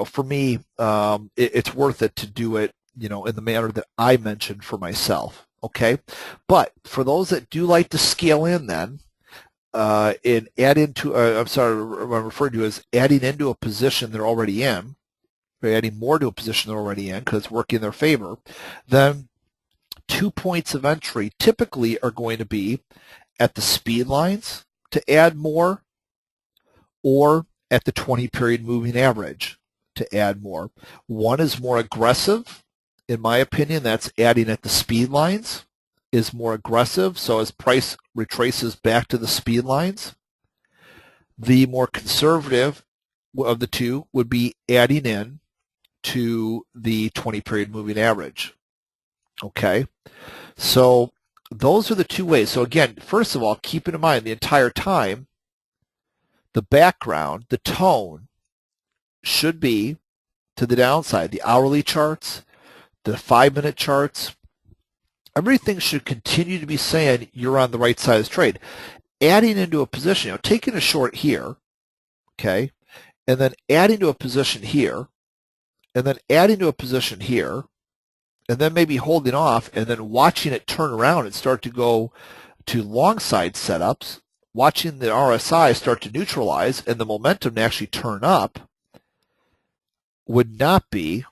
for me, it's worth it to do it, in the manner that I mentioned for myself. Okay, but for those that do like to scale in, then and add into, I'm sorry, what I'm referring to as adding into a position they're already in, or adding more to a position they're already in because it's working in their favor, then 2 points of entry typically are going to be at the speed lines to add more, or at the 20-period moving average to add more. One is more aggressive, in my opinion. That's adding at the speed lines is more aggressive. So as price retraces back to the speed lines, the more conservative of the two would be adding in to the 20-period moving average. Okay, so those are the two ways. So again, first of all, keep in mind the entire time, the background, the tone should be to the downside. The hourly charts, the 5-minute charts, everything should continue to be saying you're on the right side of the trade. Adding into a position, taking a short here, okay, and then adding to a position here, and then adding to a position here, and then maybe holding off, and then watching it turn around and start to go to long side setups, watching the RSI start to neutralize and the momentum to actually turn up, would not be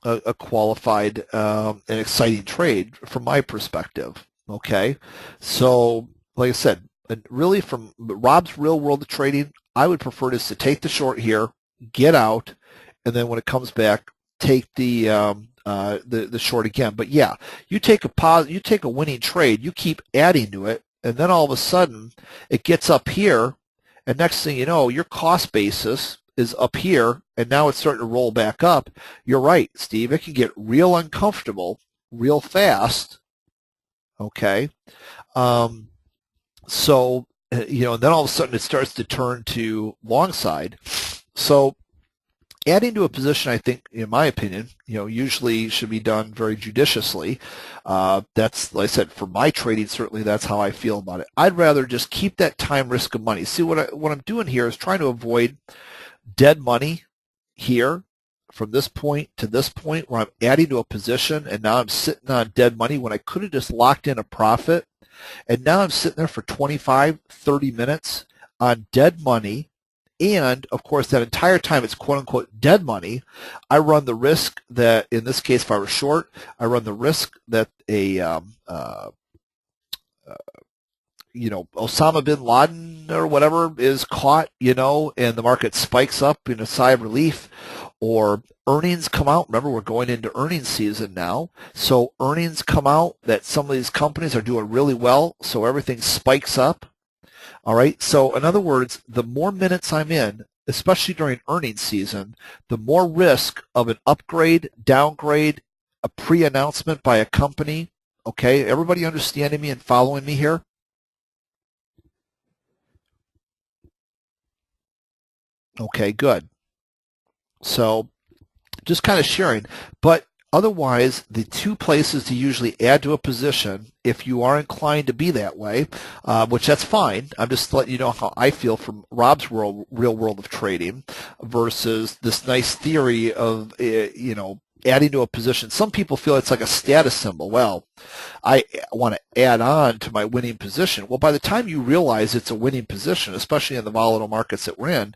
a qualified and exciting trade from my perspective. Okay, so like I said, really from Rob's real world of trading, I would prefer just to take the short here, get out, and then when it comes back, take the short again. But yeah, you take a winning trade, you keep adding to it, and then all of a sudden it gets up here, and next thing you know, your cost basis is up here, and now it's starting to roll back up. You're right, Steve. It can get real uncomfortable real fast. Okay, so and then all of a sudden it starts to turn to long side. So adding to a position, I think, in my opinion, usually should be done very judiciously. That's, like I said, for my trading, certainly that's how I feel about it. I'd rather just keep that time risk of money. See, what I'm doing here is trying to avoid dead money here from this point to this point where I'm adding to a position and now I'm sitting on dead money when I could have just locked in a profit, and now I'm sitting there for 25, 30 minutes on dead money. And of course, that entire time it's quote unquote dead money. I run the risk that, in this case, if I were short, I run the risk that Osama bin Laden or whatever is caught, and the market spikes up in a sigh of relief, or earnings come out. Remember, we're going into earnings season now. So earnings come out that some of these companies are doing really well, so everything spikes up. All right. So in other words, the more minutes I'm in, especially during earnings season, the more risk of an upgrade, downgrade, a pre-announcement by a company. Okay. Everybody understanding me and following me here? Okay, good. So just kind of sharing. But otherwise, the two places to usually add to a position, if you are inclined to be that way, which that's fine. I'm just letting you know how I feel from Rob's real world of trading versus this nice theory of, adding to a position. Some people feel it's like a status symbol. Well, I want to add on to my winning position. Well, by the time you realize it's a winning position, especially in the volatile markets that we're in,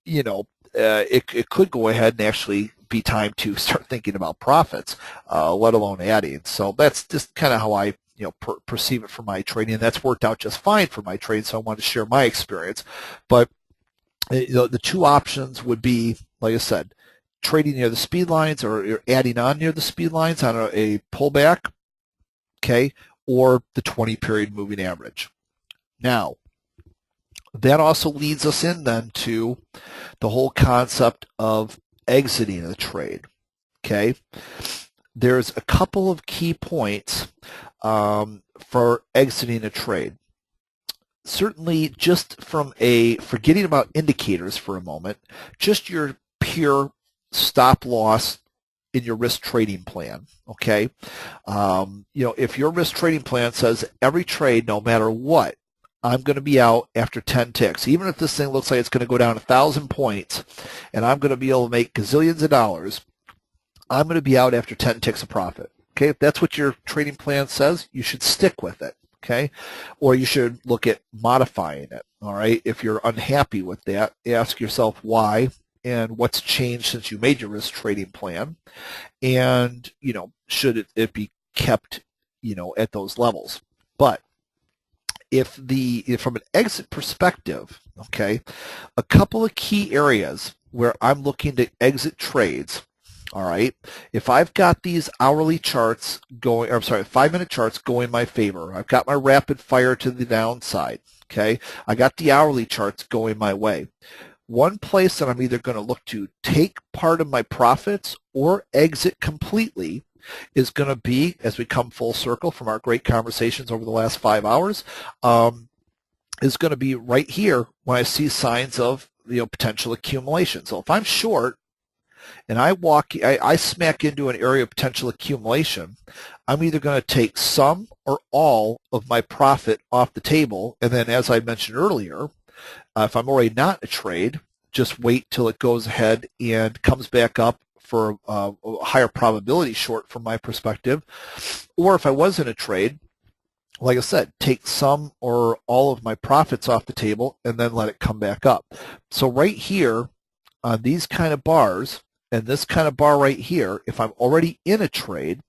it could go ahead and actually be time to start thinking about profits, let alone adding. So that's just kind of how I perceive it for my trading, and that's worked out just fine for my trade. So I wanted to share my experience. But the two options would be, like I said, trading near the speed lines, or you're adding on near the speed lines on a pullback, okay, or the 20-period moving average. Now, that also leads us in then to the whole concept of exiting a trade. Okay, there's a couple of key points for exiting a trade. Certainly, just from forgetting about indicators for a moment, just your pure stop loss in your risk trading plan. Okay, if your risk trading plan says every trade, no matter what, I'm going to be out after 10 ticks. Even if this thing looks like it's going to go down 1,000 points and I'm going to be able to make gazillions of dollars, I'm going to be out after 10 ticks of profit. Okay, if that's what your trading plan says, you should stick with it. Okay, or you should look at modifying it. All right, if you're unhappy with that, ask yourself why and what's changed since you made your risk trading plan, and should it be kept at those levels. But if from an exit perspective, okay, a couple of key areas where I'm looking to exit trades. All right, if I've got these hourly charts going, or I'm sorry, 5-minute charts going in my favor, I've got my rapid fire to the downside, okay, I got the hourly charts going my way. One place that I'm either going to look to take part of my profits or exit completely is going to be, as we come full circle from our great conversations over the last 5 hours, is going to be right here when I see signs of potential accumulation. So if I'm short, and I smack into an area of potential accumulation, I'm either going to take some or all of my profit off the table, and then as I mentioned earlier, if I'm already not in a trade, just wait till it goes ahead and comes back up for a higher probability short from my perspective. Or if I was in a trade, like I said, take some or all of my profits off the table and then let it come back up. So right here on these kind of bars, and this kind of bar right here, if I'm already in a trade,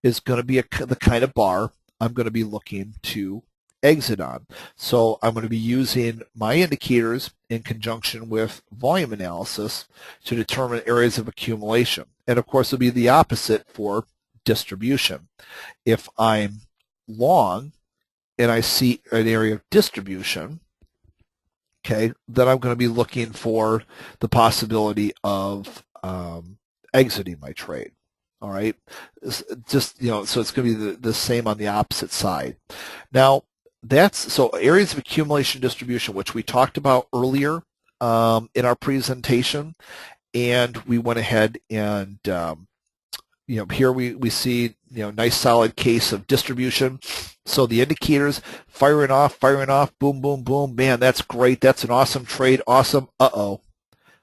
is going to be the kind of bar I'm going to be looking to exit on. So I'm going to be using my indicators in conjunction with volume analysis to determine areas of accumulation. And of course, it'll be the opposite for distribution. If I'm long and I see an area of distribution, okay, then I'm going to be looking for the possibility of exiting my trade. All right, just so it's going to be the same on the opposite side. Now so areas of accumulation distribution, which we talked about earlier in our presentation, and we went ahead and here we see nice solid case of distribution. So the indicators firing off, boom, boom, boom. Man, that's great. That's an awesome trade. Awesome.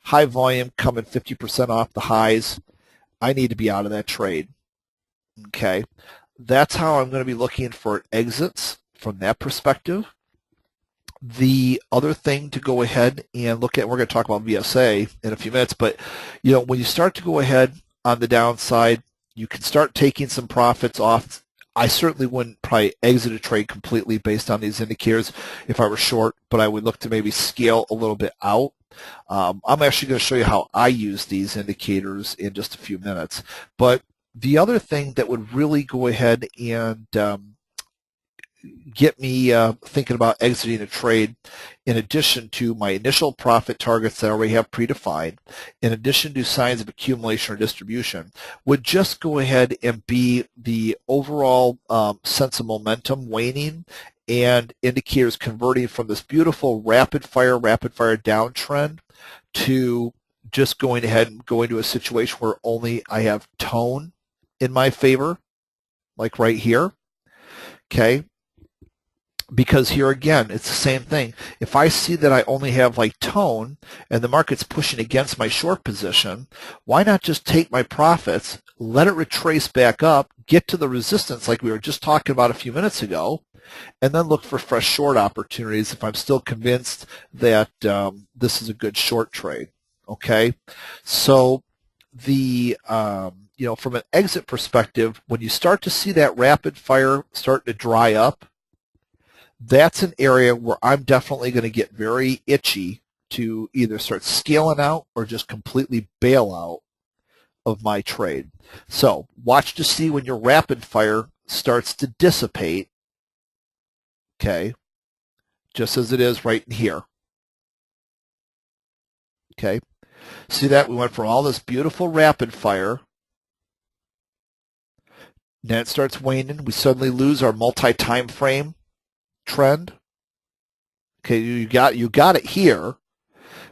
High volume coming 50% off the highs. I need to be out of that trade. Okay, that's how I'm going to be looking for exits from that perspective. The other thing to go ahead and look at, we're going to talk about VSA in a few minutes, but when you start to go ahead on the downside, you can start taking some profits off. I certainly wouldn't probably exit a trade completely based on these indicators if I were short, but I would look to maybe scale a little bit out. I'm actually going to show you how I use these indicators in just a few minutes. But the other thing that would really go ahead and get me thinking about exiting a trade, in addition to my initial profit targets that I already have predefined, in addition to signs of accumulation or distribution, would just go ahead and be the overall sense of momentum waning and indicators converting from this beautiful rapid fire downtrend to just going ahead and going to a situation where only I have tone in my favor, like right here. Okay. Because here again, it's the same thing. If I see that I only have like tone and the market's pushing against my short position, why not just take my profits, let it retrace back up, get to the resistance like we were just talking about a few minutes ago, and then look for fresh short opportunities if I'm still convinced that this is a good short trade. Okay, so the from an exit perspective, when you start to see that rapid fire starting to dry up, that's an area where I'm definitely going to get very itchy to either start scaling out or just completely bail out of my trade. So watch to see when your rapid fire starts to dissipate, okay, just as it is right in here. Okay, see that? We went from all this beautiful rapid fire, then it starts waning. We suddenly lose our multi-time frame trend. Okay, you got it here,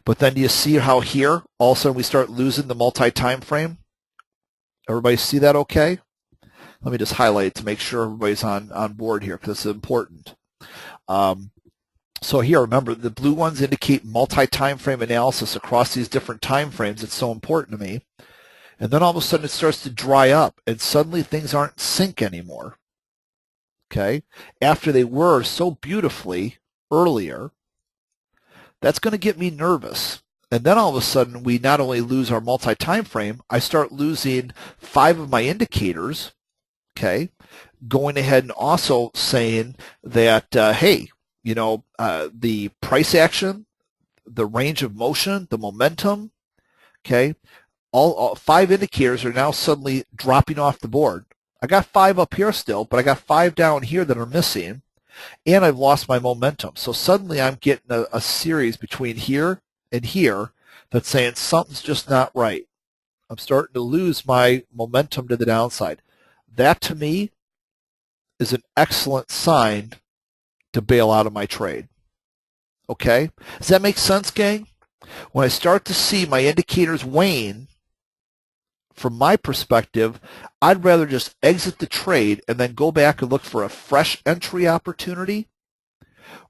but then do you see how here all of a sudden we start losing the multi-time frame? Everybody see that okay? Let me just highlight it to make sure everybody's on board here because it's important. So here, remember, the blue ones indicate multi-time frame analysis across these different time frames. It's so important to me. And then all of a sudden it starts to dry up, and suddenly things aren't in sync anymore. Okay? After they were so beautifully earlier, that's going to get me nervous. And then all of a sudden, we not only lose our multi-time frame, I start losing 5 of my indicators, okay, going ahead and also saying that, hey, you know, the price action, the range of motion, the momentum, okay, all 5 indicators are now suddenly dropping off the board. I got 5 up here still, but I got 5 down here that are missing, and I've lost my momentum. So suddenly I'm getting a series between here and here that's saying something's just not right. I'm starting to lose my momentum to the downside. That, to me, is an excellent sign to bail out of my trade. Okay? Does that make sense, gang? When I start to see my indicators wane, from my perspective, I'd rather just exit the trade and then go back and look for a fresh entry opportunity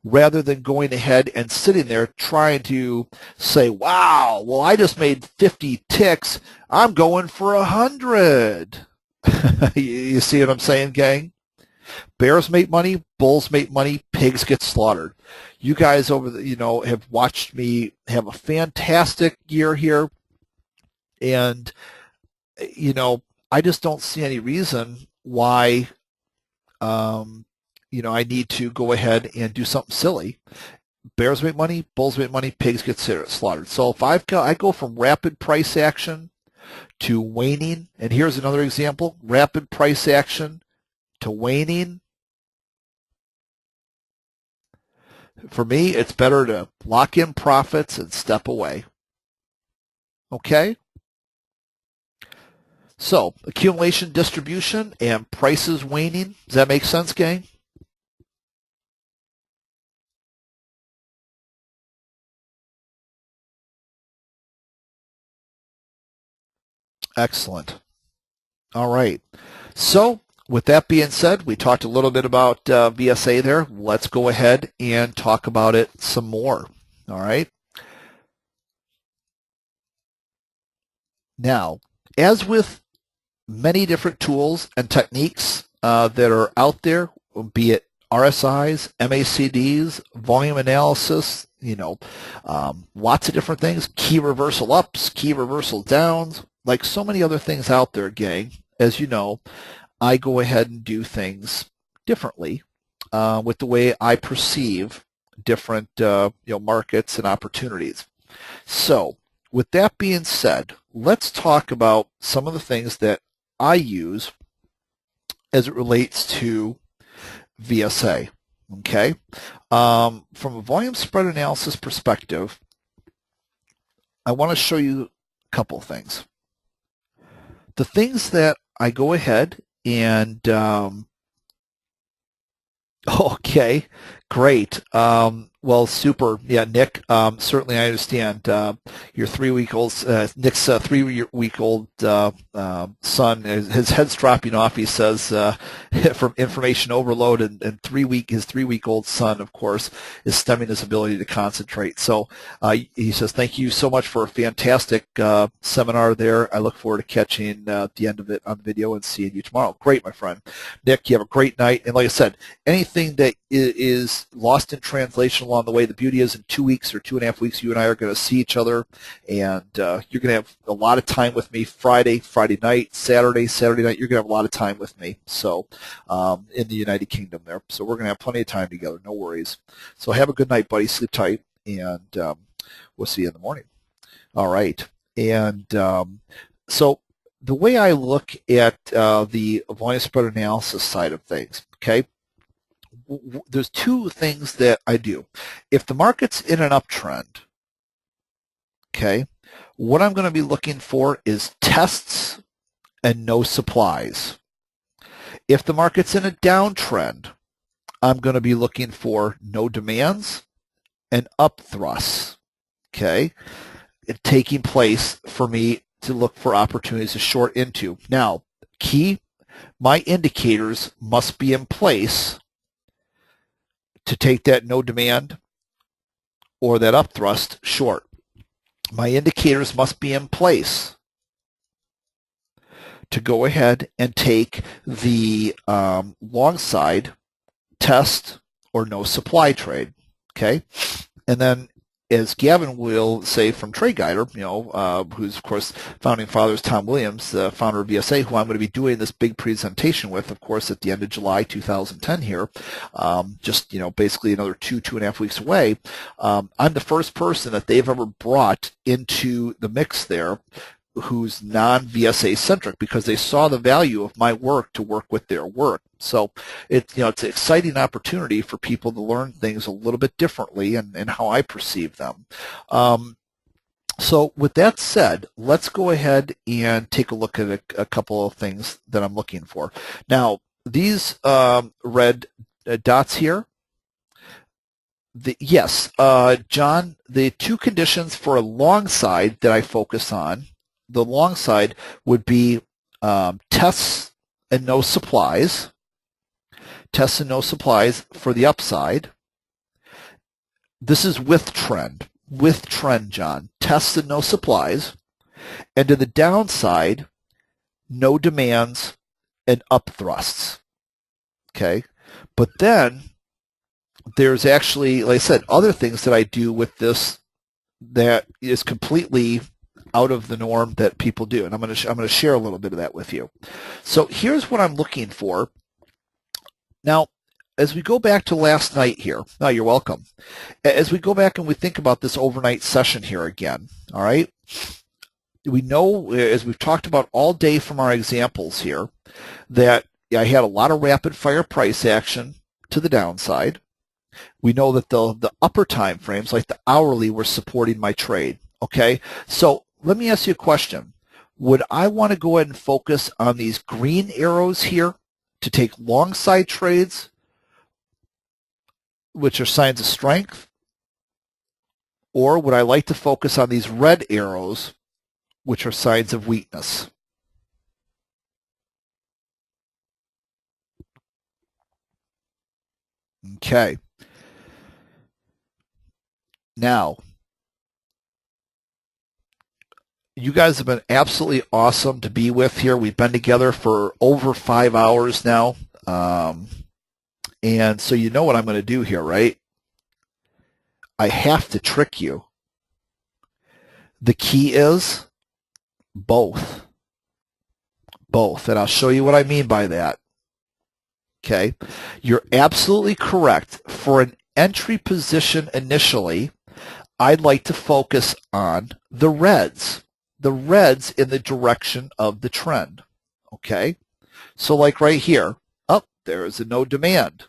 rather than going ahead and sitting there trying to say, wow, well, I just made 50 ticks. I'm going for 100. You see what I'm saying, gang? Bears make money, bulls make money, pigs get slaughtered. You guys over the, have watched me have a fantastic year here, and I just don't see any reason why I need to go ahead and do something silly. Bears make money, bulls make money, pigs get slaughtered. So if I go from rapid price action to waning, and here's another example, rapid price action to waning. For me, it's better to lock in profits and step away. Okay? So, accumulation, distribution, and prices waning. Does that make sense, gang? Excellent. All right. So, with that being said, we talked a little bit about VSA there. Let's go ahead and talk about it some more. All right. Now, as with many different tools and techniques that are out there, be it RSIs, MACDs, volume analysis, lots of different things, key reversal ups, key reversal downs, like so many other things out there, gang. As you know, I go ahead and do things differently with the way I perceive different markets and opportunities. So with that being said, let's talk about some of the things that I use as it relates to VSA. Okay, from a volume spread analysis perspective, I want to show you a couple of things. The things that I go ahead and okay, great. Well, super. Yeah, Nick, certainly I understand. Your 3-week-old, Nick's 3-week-old son, his head's dropping off, he says, from information overload, and his 3-week-old son, of course, is stemming his ability to concentrate. So he says, thank you so much for a fantastic seminar there. I look forward to catching the end of it on video and seeing you tomorrow. Great, my friend. Nick, you have a great night. And like I said, anything that is lost in translation along the way, the beauty is in 2 weeks or 2.5 weeks, you and I are going to see each other, and you're going to have a lot of time with me Friday night, Saturday night. You're going to have a lot of time with me. So in the United Kingdom there. So we're going to have plenty of time together. No worries. So have a good night, buddy. Sleep tight, and we'll see you in the morning. All right. And so the way I look at the volume spread analysis side of things, okay, there's 2 things that I do. If the market's in an uptrend, okay, what I'm going to be looking for is tests and no supplies. If the market's in a downtrend, I'm going to be looking for no demands and up thrusts, okay, taking place for me to look for opportunities to short into. Now, my indicators must be in place to take that no demand or that up thrust short. My indicators must be in place to go ahead and take the long side test or no supply trade. Okay, and then as Gavin will say from Trade Guider, who's of course founding father is Tom Williams, the founder of VSA, who I'm going to be doing this big presentation with, of course, at the end of July 2010 here, just basically another 2.5 weeks away. I'm the first person that they've ever brought into the mix there who's non-VSA centric, because they saw the value of my work to work with their work. So it's an exciting opportunity for people to learn things a little bit differently and how I perceive them. So with that said, let's go ahead and take a look at a couple of things that I'm looking for. Now, these red dots here, John, the two conditions for a long side that I focus on, the long side would be tests and no supplies. Tests and no supplies for the upside. This is with trend. With trend, John. Tests and no supplies. And to the downside, no demands and up thrusts. Okay? But then there's actually, like I said, other things that I do with this that is completely out of the norm that people do, and I'm going to share a little bit of that with you. So here's what I'm looking for. Now, as we go back to last night here, you're welcome. As we go back and we think about this overnight session here again, all right, we know, as we've talked about all day from our examples here, that I had a lot of rapid fire price action to the downside. We know that the upper time frames, like the hourly, were supporting my trade. Okay, so let me ask you a question. Would I want to go ahead and focus on these green arrows here to take long side trades, which are signs of strength? Or would I like to focus on these red arrows, which are signs of weakness? Okay. Now, you guys have been absolutely awesome to be with here. We've been together for over 5 hours now. And so you know what I'm going to do here, right? I have to trick you. The key is both. Both. And I'll show you what I mean by that. Okay? You're absolutely correct. For an entry position initially, I'd like to focus on the reds. The reds in the direction of the trend. Okay? So like right here, there is a no demand.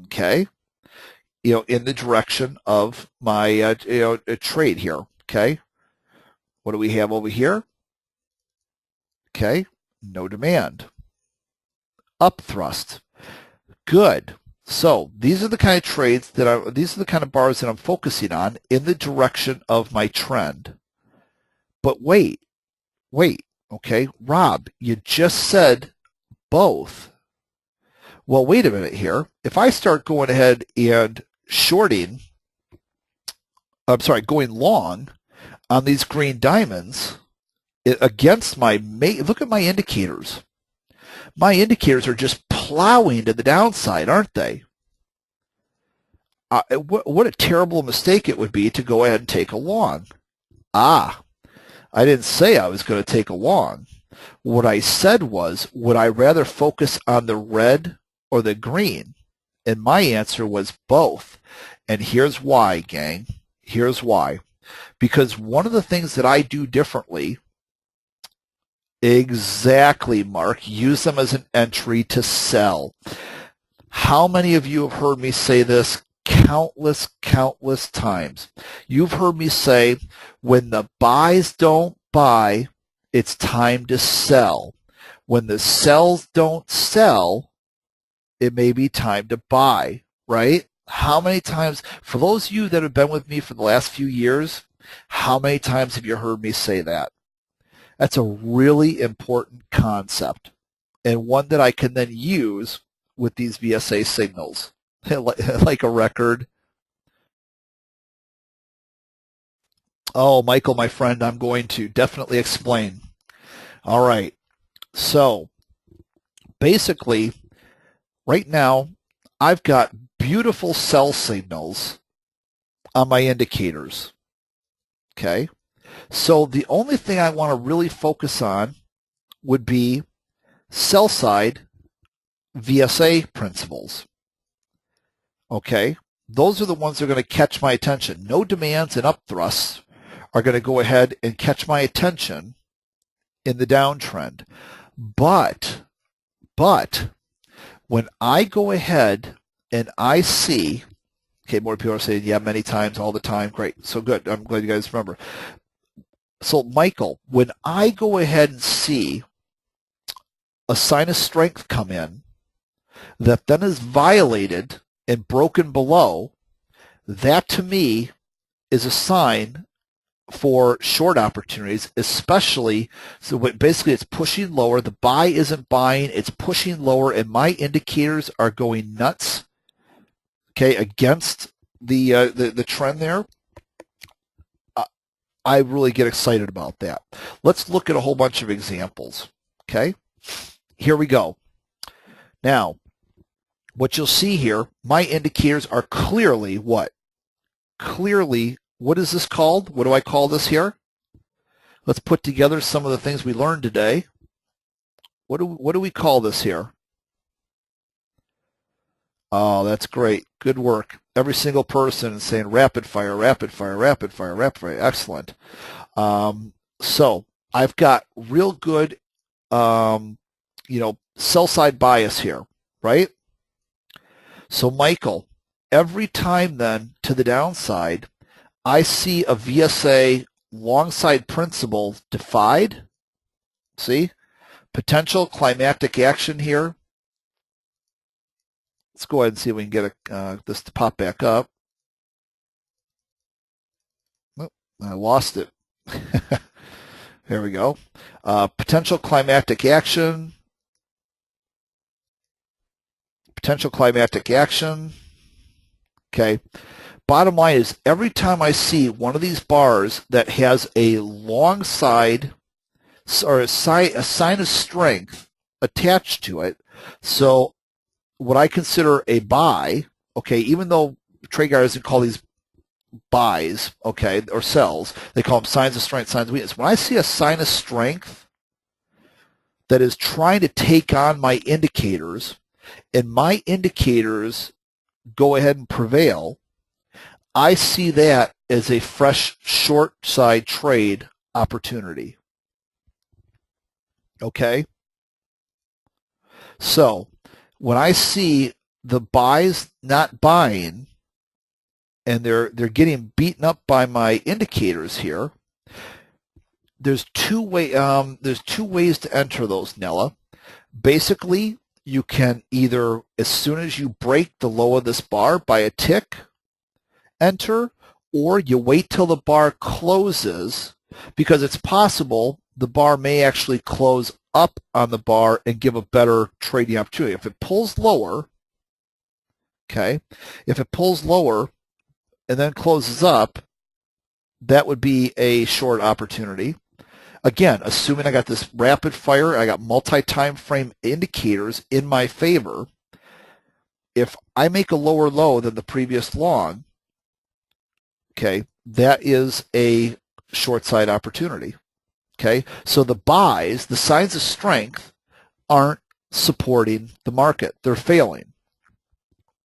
Okay? In the direction of my a trade here. Okay? What do we have over here? Okay? No demand. Up thrust. Good. So these are the kind of trades these are the kind of bars that I'm focusing on in the direction of my trend. But wait, okay, Rob, you just said both. Well, wait a minute here. If I start going ahead and going long on these green diamonds against look at my indicators. My indicators are just plowing to the downside, aren't they? What a terrible mistake it would be to go ahead and take a long. I didn't say I was going to take a long. What I said was, would I rather focus on the red or the green? And my answer was both. And here's why, gang. Here's why. Because one of the things that I do differently, exactly, Mark, use them as an entry to sell. How many of you have heard me say this countless times? You've heard me say, when the buys don't buy, it's time to sell. When the sells don't sell, it may be time to buy, right? How many times, for those of you that have been with me for the last few years, how many times have you heard me say that? That's a really important concept, and one that I can then use with these VSA signals, like a record, Oh, Michael, my friend, I'm going to definitely explain. All right. So basically, right now, I've got beautiful sell signals on my indicators. Okay. So the only thing I want to really focus on would be sell side VSA principles. Okay. Those are the ones that are going to catch my attention. No demands and up thrusts are going to go ahead and catch my attention in the downtrend. But when I go ahead and I see, okay, more people are saying, yeah, many times, all the time. Great. So good. I'm glad you guys remember. So Michael, when I go ahead and see a sign of strength come in that then is violated and broken below, that to me is a sign for short opportunities, especially, so basically it's pushing lower. The buy isn't buying, it's pushing lower, and my indicators are going nuts, okay, against the trend there. I really get excited about that. Let's look at a whole bunch of examples, okay? Here we go. Now, what you'll see here, my indicators are clearly what? Clearly, what is this called? What do I call this here? Let's put together some of the things we learned today. What do we call this here? Oh, that's great. Good work. Every single person is saying rapid fire, rapid fire, rapid fire, rapid fire. Excellent. So I've got real good, sell side bias here, right? So Michael, every time then to the downside, I see a VSA long side principle defied. See? Potential climactic action here. Let's go ahead and see if we can get this to pop back up. Oh, I lost it. There we go. Potential climactic action. Potential climactic action. Okay. Bottom line is every time I see one of these bars that has a long side or a sign of strength attached to it, so what I consider a buy, okay, even though TradeGuard doesn't call these buys, okay, or sells, they call them signs of strength, signs of weakness. When I see a sign of strength that is trying to take on my indicators, and my indicators go ahead and prevail, I see that as a fresh short side trade opportunity. Okay? So when I see the buys not buying and they're getting beaten up by my indicators here, there's two ways to enter those, Nella. Basically, you can either, as soon as you break the low of this bar by a tick, enter, or you wait till the bar closes, because it's possible the bar may actually close up on the bar and give a better trading opportunity. If it pulls lower, okay, if it pulls lower and then closes up, that would be a short opportunity. Again, assuming I got this rapid fire, I got multi-time frame indicators in my favor. If I make a lower low than the previous long, okay, that is a short side opportunity. Okay, so the buys, the signs of strength, aren't supporting the market. They're failing.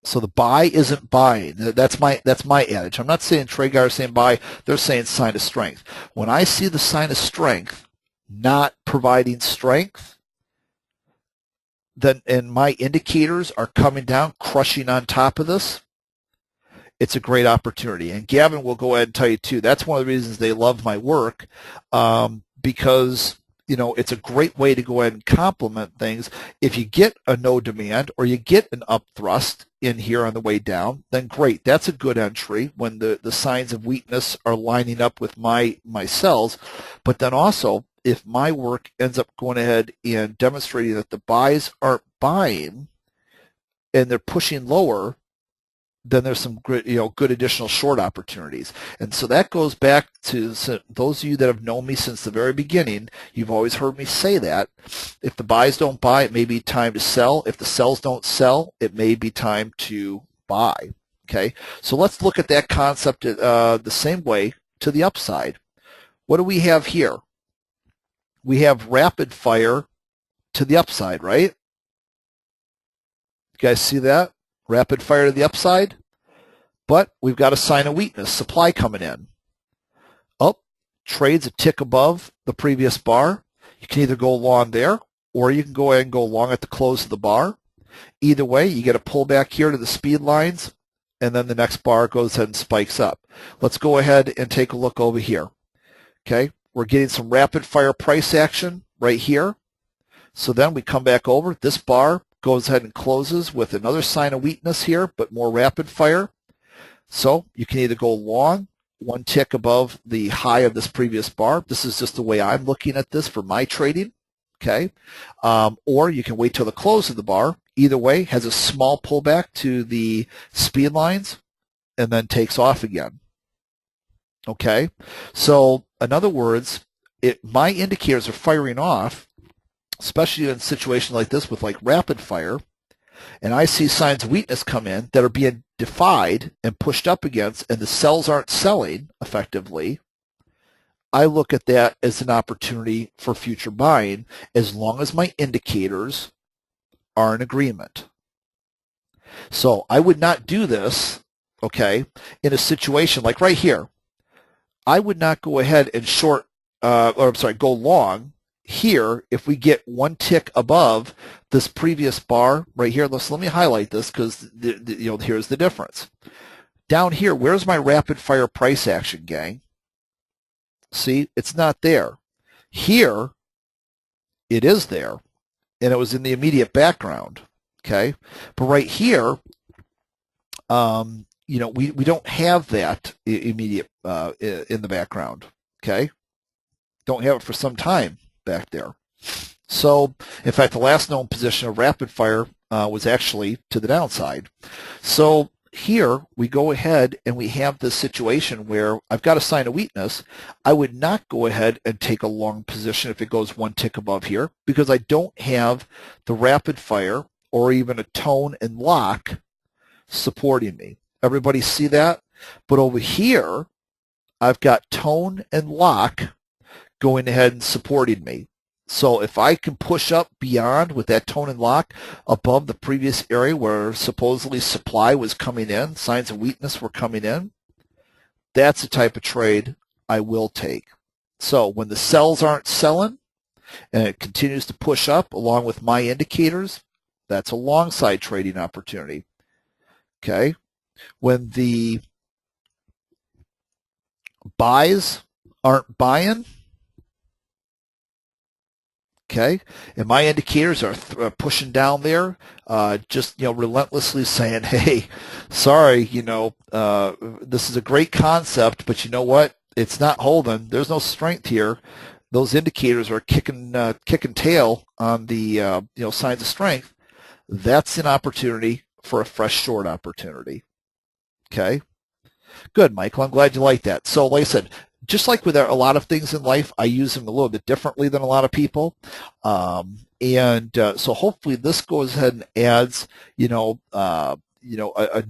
So the buy isn't buying. That's my adage. I'm not saying TradeGuard is saying buy. They're saying sign of strength. When I see the sign of strength not providing strength, then and my indicators are coming down, crushing on top of this, it's a great opportunity. And Gavin will go ahead and tell you too. That's one of the reasons they love my work, because it's a great way to go ahead and complement things. If you get a no demand or you get an up thrust in here on the way down, then great. That's a good entry when the signs of weakness are lining up with my sells. But then also, if my work ends up going ahead and demonstrating that the buys aren't buying and they're pushing lower, then there's some good additional short opportunities. And so that goes back to those of you that have known me since the very beginning. You've always heard me say that. If the buys don't buy, it may be time to sell. If the sells don't sell, it may be time to buy. Okay, so let's look at that concept the same way to the upside. What do we have here? We have rapid fire to the upside, right? You guys see that? Rapid fire to the upside. But we've got a sign of weakness, supply coming in. Oh, trades a tick above the previous bar. You can either go long there, or you can go ahead and go long at the close of the bar. Either way, you get a pullback here to the speed lines, and then the next bar goes ahead and spikes up. Let's go ahead and take a look over here. Okay, we're getting some rapid fire price action right here. So then we come back over. This bar goes ahead and closes with another sign of weakness here, but more rapid fire. So you can either go long, one tick above the high of this previous bar. This is just the way I'm looking at this for my trading. Okay, or you can wait till the close of the bar. Either way, has a small pullback to the speed lines and then takes off again. Okay, so in other words, my indicators are firing off, especially in situations like this with like rapid fire, and I see signs of weakness come in that are being defied and pushed up against, and the sells aren't selling effectively. I look at that as an opportunity for future buying as long as my indicators are in agreement. So I would not do this, okay, in a situation like right here. I would not go ahead and go long here if we get one tick above this previous bar right here. Let me highlight this because here's the difference. Down here, where's my rapid fire price action, gang? See, it's not there. Here, it is there, and it was in the immediate background. Okay, but right here, we don't have that immediate in the background. Okay, don't have it for some time back there. So, in fact, the last known position of rapid fire was actually to the downside. So here we go ahead and we have this situation where I've got a sign of weakness. I would not go ahead and take a long position if it goes one tick above here because I don't have the rapid fire or even a tone and lock supporting me. Everybody see that? But over here, I've got tone and lock going ahead and supporting me. So if I can push up beyond with that tone and lock above the previous area where supposedly supply was coming in, signs of weakness were coming in, that's the type of trade I will take. So when the sells aren't selling and it continues to push up along with my indicators, that's a long side trading opportunity. Okay. When the buys aren't buying, okay, and my indicators are pushing down there, just relentlessly saying, "Hey, sorry, this is a great concept, but you know what? It's not holding. There's no strength here. Those indicators are kicking tail on the signs of strength." That's an opportunity for a fresh short opportunity. Okay, good, Michael. I'm glad you like that. So, like I said, just like with a lot of things in life, I use them a little bit differently than a lot of people. So hopefully this goes ahead and adds, a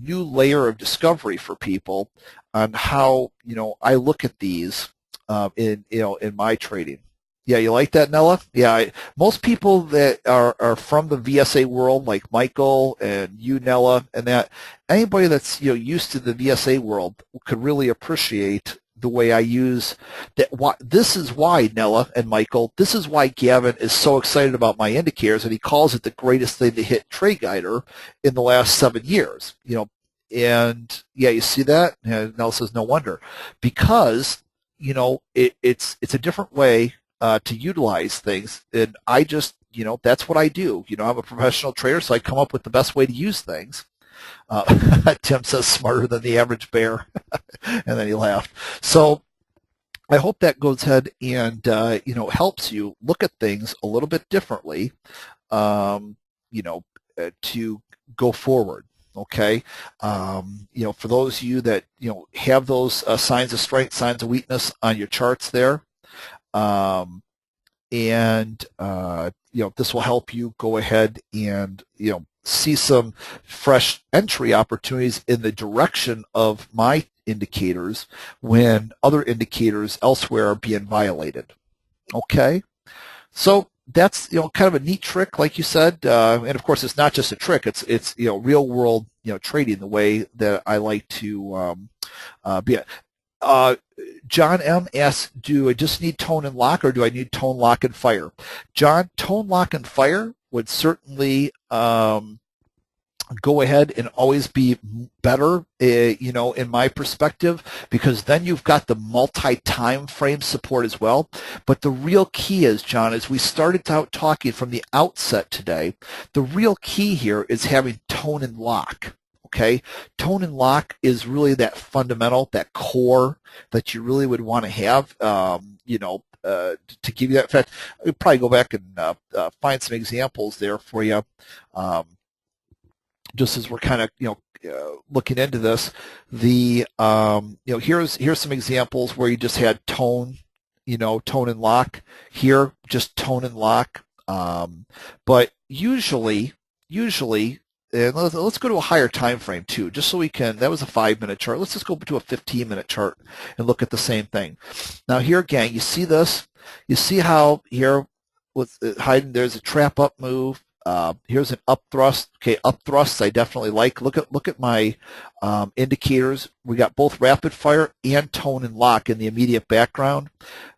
new layer of discovery for people on how, I look at these in my trading. Yeah, you like that, Nella? Yeah, most people that are from the VSA world, like Michael and you, Nella, and that, anybody that's used to the VSA world could really appreciate the way I use that. This is why, Nella and Michael, this is why Gavin is so excited about my indicators, and he calls it the greatest thing to hit Trade Guider in the last 7 years. And yeah, you see that? And Nella says, no wonder, because it's a different way to utilize things, and I just that's what I do. I'm a professional trader, so I come up with the best way to use things. Tim says smarter than the average bear, and then he laughed. So I hope that goes ahead and helps you look at things a little bit differently, to go forward. Okay, for those of you that have those signs of strength, signs of weakness on your charts there, and this will help you go ahead and see some fresh entry opportunities in the direction of my indicators when other indicators elsewhere are being violated. Okay, so that's kind of a neat trick, like you said, and of course it's not just a trick; it's real world trading the way that I like to be. John M. asks, do I just need tone and lock, or do I need tone, lock, and fire? John, tone, lock, and fire would certainly go ahead and always be better, in my perspective, because then you've got the multi-time frame support as well. But the real key is, John, as we started out talking from the outset today, the real key here is having tone and lock. Okay, tone and lock is really that fundamental, that core that you really would want to have, to give you that. In fact, I'll probably go back and find some examples there for you, just as we're kind of, looking into this. Here's some examples where you just had tone, tone and lock. Here, just tone and lock. But usually. And let's go to a higher time frame too, just so we can. That was a 5-minute chart. Let's just go to a 15-minute chart and look at the same thing. Now here, gang, you see this? You see how here with hiding? There's a trap up move. Here's an up thrust. Okay, up thrusts I definitely like. Look at my indicators. We got both rapid fire and tone and lock in the immediate background.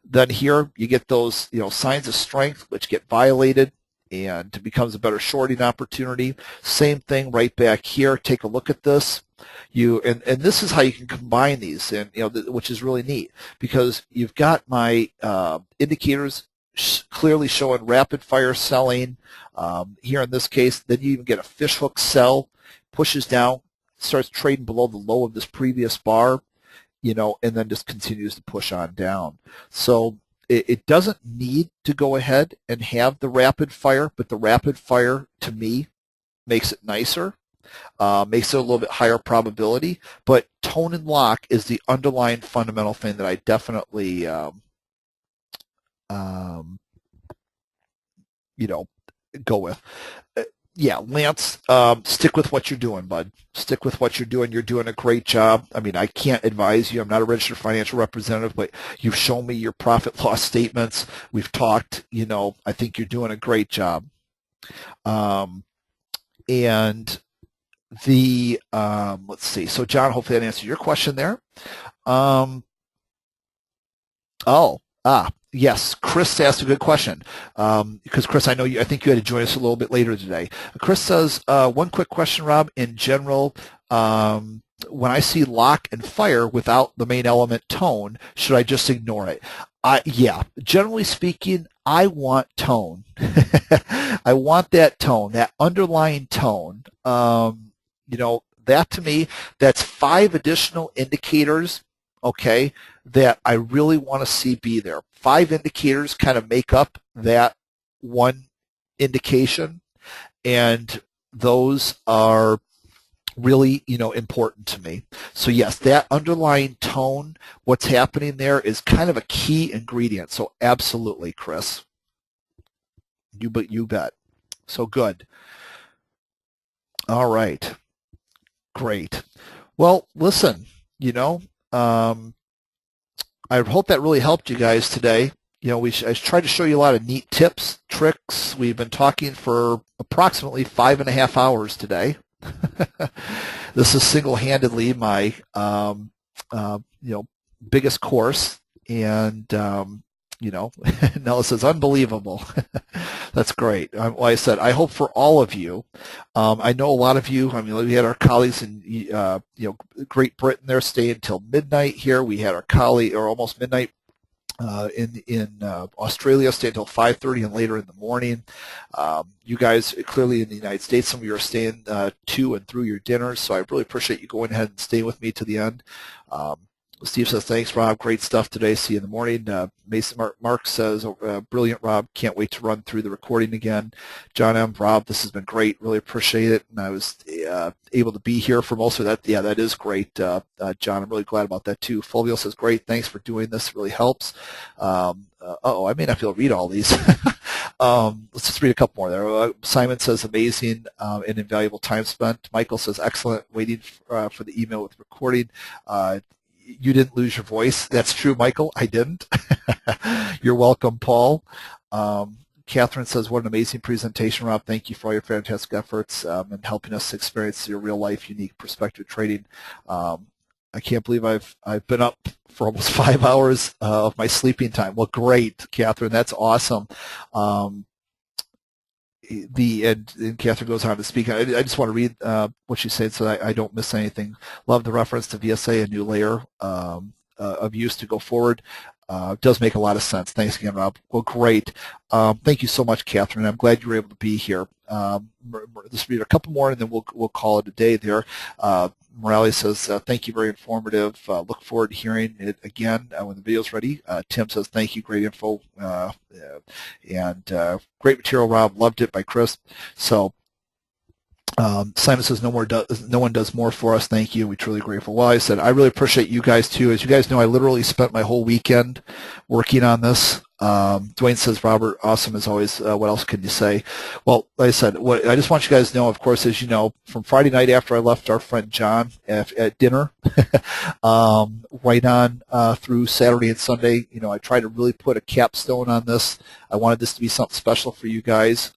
Then here you get those signs of strength which get violated, and it becomes a better shorting opportunity. Same thing right back here. Take a look at this. And this is how you can combine these, and which is really neat, because you've got my indicators clearly showing rapid fire selling. Here in this case, then you even get a fishhook sell, pushes down, starts trading below the low of this previous bar, and then just continues to push on down. So it doesn't need to go ahead and have the rapid fire, but the rapid fire, to me, makes it nicer, makes it a little bit higher probability. But tone and lock is the underlying fundamental thing that I definitely, go with. Yeah, Lance, stick with what you're doing, bud. Stick with what you're doing. You're doing a great job. I mean, I can't advise you. I'm not a registered financial representative, but you've shown me your profit loss statements. We've talked. I think you're doing a great job. And the let's see. So, John, hopefully that answers your question there. Yes, Chris asked a good question, because Chris, I think you had to join us a little bit later today. Chris says, one quick question, Rob. In general, when I see lock and fire without the main element tone, should I just ignore it? Yeah, generally speaking, I want tone. I want that tone, that underlying tone. That to me, that's 5 additional indicators, okay, that I really want to see be there. 5 indicators kind of make up that one indication, and those are really, important to me. So yes, that underlying tone, what's happening there is kind of a key ingredient. So absolutely, Chris. You bet. So good. All right. Great. Well, listen, I hope that really helped you guys today. I tried to show you a lot of neat tips, tricks. We've been talking for approximately 5.5 hours today. This is single-handedly my, biggest course, and Nella says, unbelievable. That's great. Like I said, I hope for all of you. I know a lot of you. I mean, we had our colleagues in Great Britain there stay until midnight. Here we had our colleague, or almost midnight, in Australia stay until 5:30 and later in the morning. You guys clearly in the United States, some of you are staying to and through your dinners. So I really appreciate you going ahead and staying with me to the end. Steve says, thanks, Rob. Great stuff today. See you in the morning. Mason Mark says, brilliant, Rob. Can't wait to run through the recording again. John M., Rob, this has been great. Really appreciate it. And I was able to be here for most of that. Yeah, that is great, John. I'm really glad about that, too. Fulvio says, great. Thanks for doing this. It really helps. I may not be able to read all these. Let's just read a couple more there. Simon says, amazing and invaluable time spent. Michael says, excellent. Waiting for the email with recording. You didn't lose your voice. That's true, Michael. I didn't. You're welcome, Paul. Catherine says, what an amazing presentation, Rob. Thank you for all your fantastic efforts and helping us experience your real-life, unique perspective trading. I can't believe I've been up for almost 5 hours of my sleeping time. Well, great, Catherine. That's awesome. And Catherine goes on to speak. I just want to read what she said so I don't miss anything. Love the reference to VSA, a new layer of use to go forward. Does make a lot of sense. Thanks again, Rob. Well, great. Thank you so much, Catherine. I'm glad you were able to be here. Let's read a couple more, and then we'll call it a day there. Morales says, thank you, very informative. Look forward to hearing it again when the video's ready. Tim says, thank you, great info. And great material, Rob. Loved it by Chris. So Simon says, no one does more for us. Thank you. We're truly grateful. Well, I said, I really appreciate you guys, too. As you guys know, I literally spent my whole weekend working on this. Dwayne says, Robert, awesome as always. What else can you say? Well, like I said, I just want you guys to know, of course, as you know, from Friday night after I left our friend John at dinner, right on through Saturday and Sunday, I tried to really put a capstone on this. I wanted this to be something special for you guys.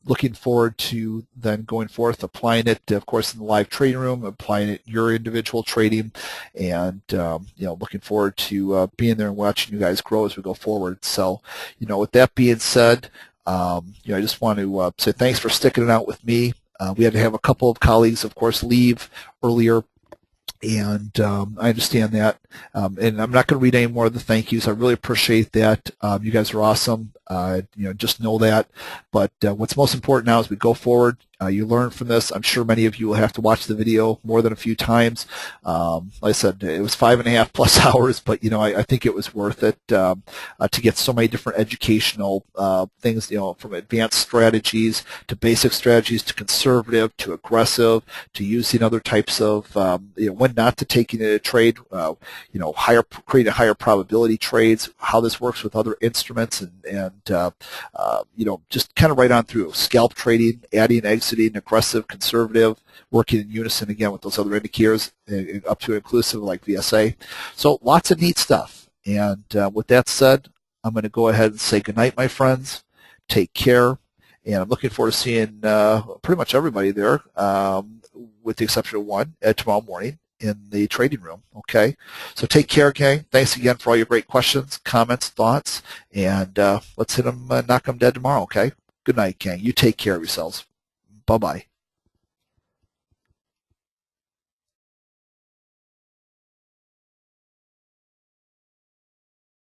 Looking forward to then going forth, applying it, of course, in the live trading room, applying it in your individual trading, and looking forward to being there and watching you guys grow as we go forward. So, with that being said, I just want to say thanks for sticking it out with me. We had to have a couple of colleagues, of course, leave earlier. And I understand that, and I'm not going to read any more of the thank yous. I really appreciate that. You guys are awesome. Just know that. But what's most important now is we go forward. You learn from this. I'm sure many of you will have to watch the video more than a few times. Like I said, it was 5.5+ hours, but I think it was worth it to get so many different educational things. From advanced strategies to basic strategies to conservative to aggressive to using other types of when not to take in a trade. Creating higher probability trades. How this works with other instruments and just kind of right on through scalp trading, adding, exiting, aggressive, conservative, working in unison again with those other indicators, up to inclusive like VSA. So lots of neat stuff. And with that said, I'm going to go ahead and say goodnight, my friends. Take care. And I'm looking forward to seeing pretty much everybody there, with the exception of one, tomorrow morning in the trading room. Okay, so take care, gang. Thanks again for all your great questions, comments, thoughts, and let's hit them, knock them dead tomorrow. Okay, good night, gang. You take care of yourselves. Bye-bye.